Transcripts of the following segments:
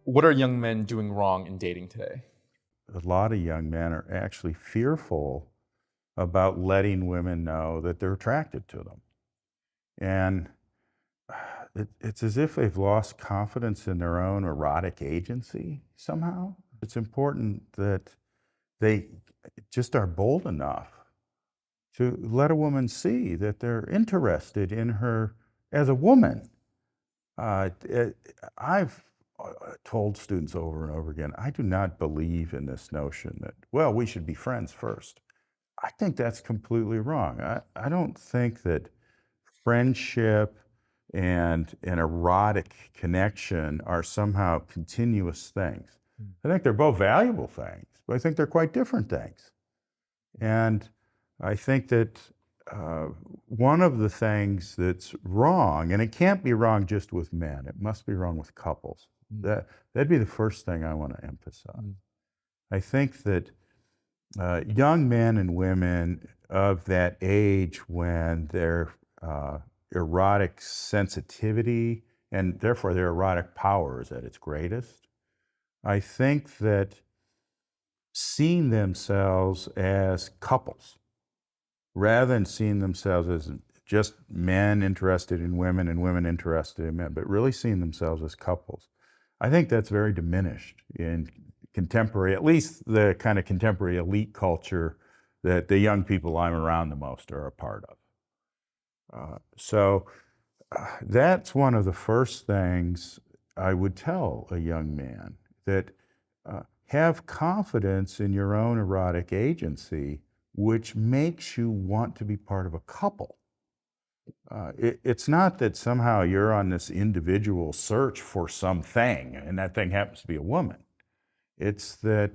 What are young men doing wrong in dating today? A lot of young men are actually fearful about letting women know that they're attracted to them. And it's as if they've lost confidence in their own erotic agency somehow. It's important that they just are bold enough to let a woman see that they're interested in her as a woman. I've told students over and over again, I do not believe in this notion that, well, we should be friends first. I think that's completely wrong. I don't think that friendship and an erotic connection are somehow continuous things. I think they're both valuable things, but I think they're quite different things. And I think that one of the things that's wrong, and it can't be wrong just with men, it must be wrong with couples. That'd be the first thing I want to emphasize. I think that young men and women of that age when their erotic sensitivity and therefore their erotic power is at its greatest, I think that seeing themselves as couples rather than seeing themselves as just men interested in women and women interested in men, but really seeing themselves as couples. I think that's very diminished in contemporary, at least the kind of contemporary elite culture that the young people I'm around the most are a part of. So that's one of the first things I would tell a young man, that have confidence in your own erotic agency, which makes you want to be part of a couple. It's not that somehow you're on this individual search for something and that thing happens to be a woman. It's that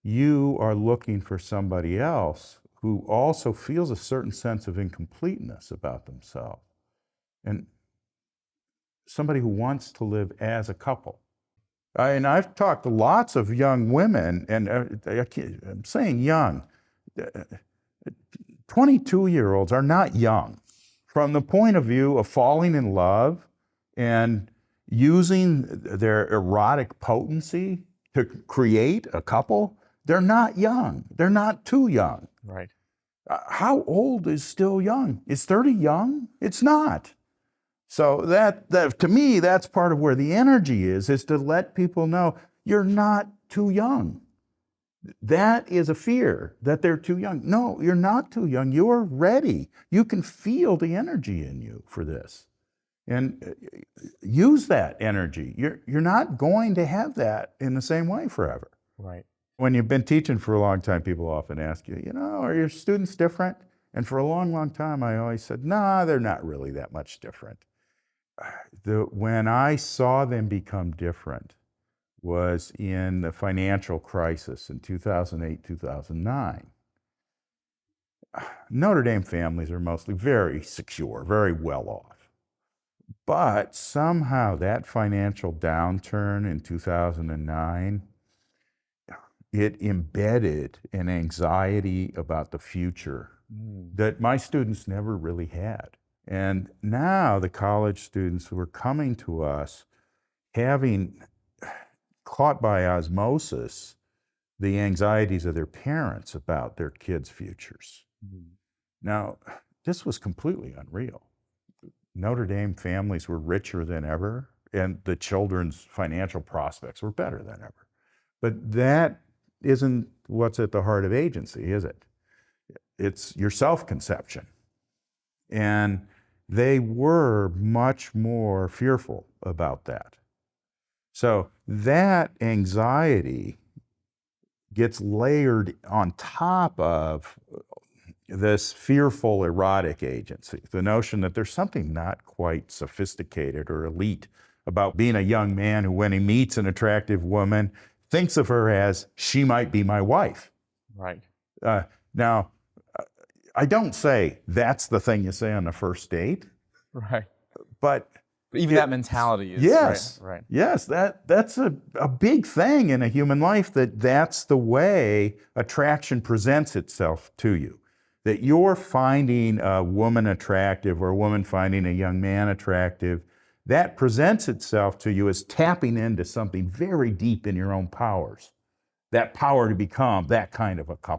you are looking for somebody else who also feels a certain sense of incompleteness about themselves, and somebody who wants to live as a couple. And I've talked to lots of young women, and I'm saying young, 22-year-olds are not young. From the point of view of falling in love and using their erotic potency to create a couple, they're not young. They're not too young. Right. How old is still young? Is 30 young? It's not. So that to me, that's part of where the energy is to let people know you're not too young. That is a fear, that they're too young. No, you're not too young. You're ready. You can feel the energy in you for this. And use that energy. You're not going to have that in the same way forever. Right. When you've been teaching for a long time, people often ask you, are your students different? And for a long, long time, I always said, nah, they're not really that much different. When I saw them become different was in the financial crisis in 2008, 2009. Notre Dame families are mostly very secure, very well off. But somehow that financial downturn in 2009, it embedded an anxiety about the future that my students never really had. And now the college students who are coming to us, having caught by osmosis the anxieties of their parents about their kids' futures. Now, this was completely unreal. Notre Dame families were richer than ever, and the children's financial prospects were better than ever. But that isn't what's at the heart of agency, is it? It's your self-conception. And they were much more fearful about that. So that anxiety gets layered on top of this fearful erotic agency, the notion that there's something not quite sophisticated or elite about being a young man who, when he meets an attractive woman, thinks of her as, she might be my wife. Right. Now, I don't say that's the thing you say on the first date. Right. But even that mentality is, yes, right. Yes, that's a big thing in a human life, that's the way attraction presents itself to you. That you're finding a woman attractive or a woman finding a young man attractive that presents itself to you as tapping into something very deep in your own powers, that power to become that kind of a couple.